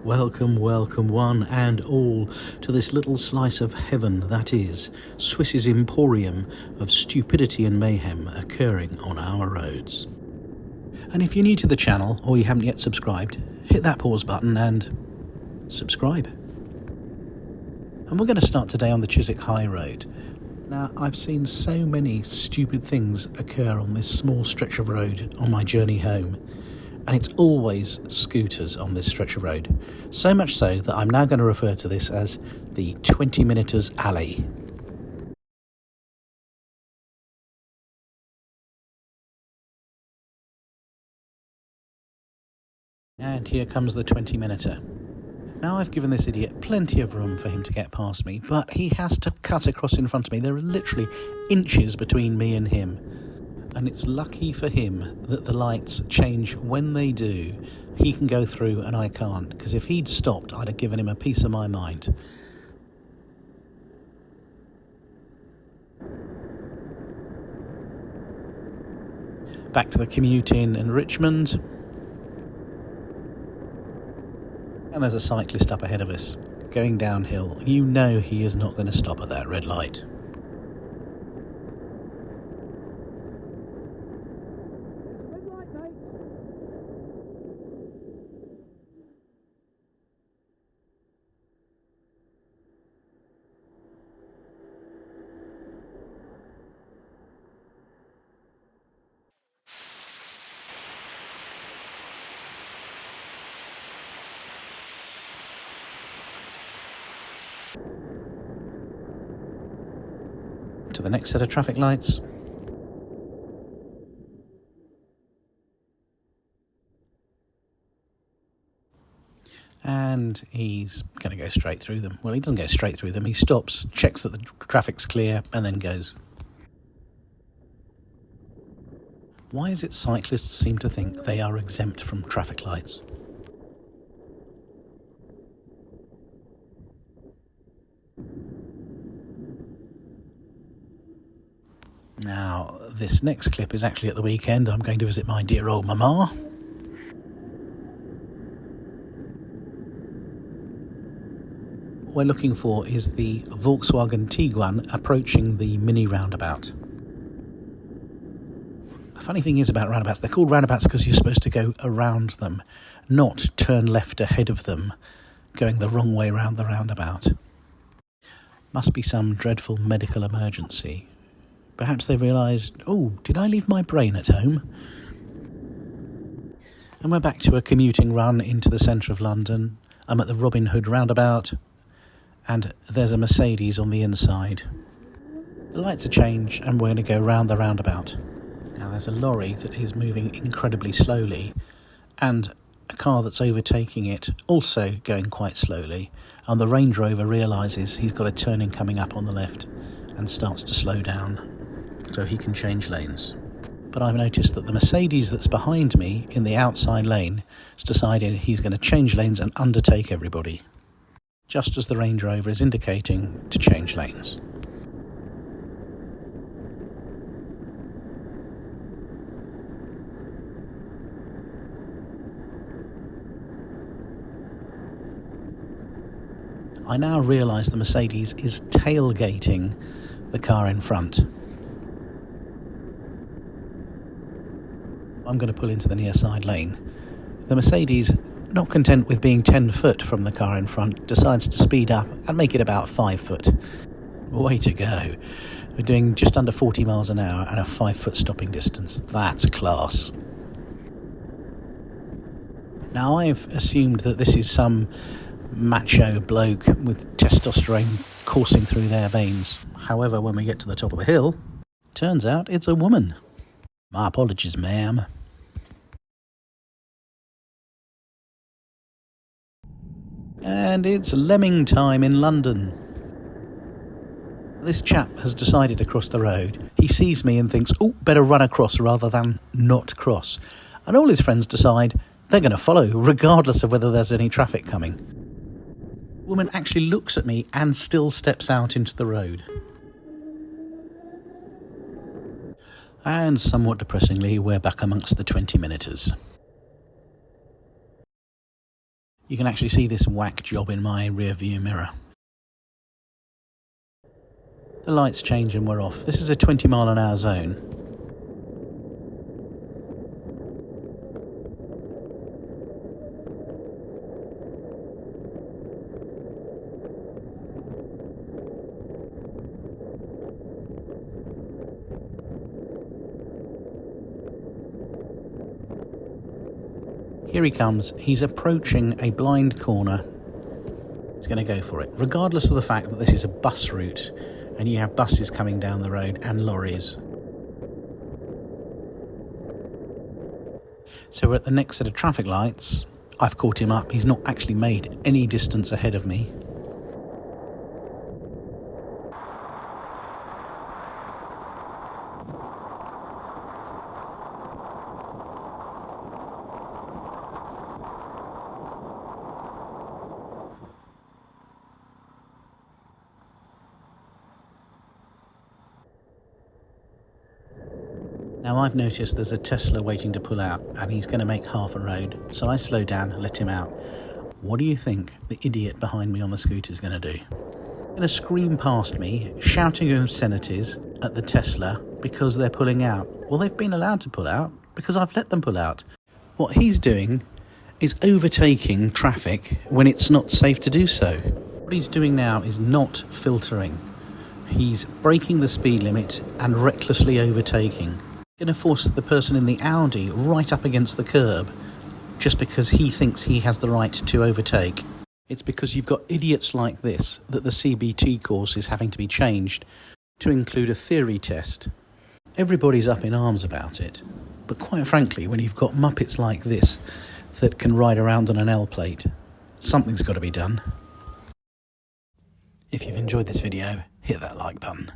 Welcome, welcome one and all to this little slice of heaven that is Swiss's emporium of stupidity and mayhem occurring on our roads. And if you're new to the channel or you haven't yet subscribed, hit that pause button and subscribe. And we're going to start today on the Chiswick High Road. Now, I've seen so many stupid things occur on this small stretch of road on my journey home. And it's always scooters on this stretch of road. So much so that I'm now going to refer to this as the 20-minuters alley. And here comes the 20-minuter. Now I've given this idiot plenty of room for him to get past me, but he has to cut across in front of me. There are literally inches between me and him. And it's lucky for him that the lights change when they do. He can go through and I can't, because if he'd stopped, I'd have given him a piece of my mind. Back to the commute in Richmond. And there's a cyclist up ahead of us, going downhill. You know he is not going to stop at that red light. To the next set of traffic lights. And he's going to go straight through them. Well, he doesn't go straight through them. He stops, checks that the traffic's clear, and then goes. Why is it cyclists seem to think they are exempt from traffic lights? Now, this next clip is actually at the weekend. I'm going to visit my dear old mama. What we're looking for is the Volkswagen Tiguan approaching the mini roundabout. The funny thing is about roundabouts, they're called roundabouts because you're supposed to go around them, not turn left ahead of them, going the wrong way round the roundabout. Must be some dreadful medical emergency. Perhaps they've realised, oh, did I leave my brain at home? And we're back to a commuting run into the centre of London. I'm at the Robin Hood roundabout, and there's a Mercedes on the inside. The lights are changed, and we're going to go round the roundabout. Now there's a lorry that is moving incredibly slowly, and a car that's overtaking it also going quite slowly, and the Range Rover realises he's got a turning coming up on the left and starts to slow down so he can change lanes. But I've noticed that the Mercedes that's behind me in the outside lane has decided he's going to change lanes and undertake everybody, just as the Range Rover is indicating to change lanes. I now realise the Mercedes is tailgating the car in front. I'm going to pull into the near side lane. The Mercedes, not content with being 10 foot from the car in front, decides to speed up and make it about 5 foot. Way to go. We're doing just under 40 miles an hour and a 5 foot stopping distance. That's class. Now, I've assumed that this is some macho bloke with testosterone coursing through their veins. However, when we get to the top of the hill, turns out it's a woman. My apologies, ma'am. And it's lemming time in London. This chap has decided to cross the road. He sees me and thinks, oh, better run across rather than not cross. And all his friends decide they're going to follow, regardless of whether there's any traffic coming. The woman actually looks at me and still steps out into the road. And somewhat depressingly, we're back amongst the 20-minuters. You can actually see this whack job in my rear view mirror. The lights change and we're off. This is a 20-mile-an-hour zone. Here he comes. He's approaching a blind corner. He's going to go for it, regardless of the fact that this is a bus route and you have buses coming down the road and lorries. So we're at the next set of traffic lights. I've caught him up. He's not actually made any distance ahead of me. Now I've noticed there's a Tesla waiting to pull out and he's going to make half a road, so I slow down and let him out. What do you think the idiot behind me on the scooter is going to do? Going to scream past me, shouting obscenities at the Tesla because they're pulling out. Well, they've been allowed to pull out because I've let them pull out. What he's doing is overtaking traffic when it's not safe to do so. What he's doing now is not filtering. He's breaking the speed limit and recklessly overtaking. Going to force the person in the Audi right up against the curb just because he thinks he has the right to overtake. It's because you've got idiots like this that the CBT course is having to be changed to include a theory test. Everybody's up in arms about it, but quite frankly, when you've got muppets like this that can ride around on an L plate, something's got to be done. If you've enjoyed this video, hit that like button.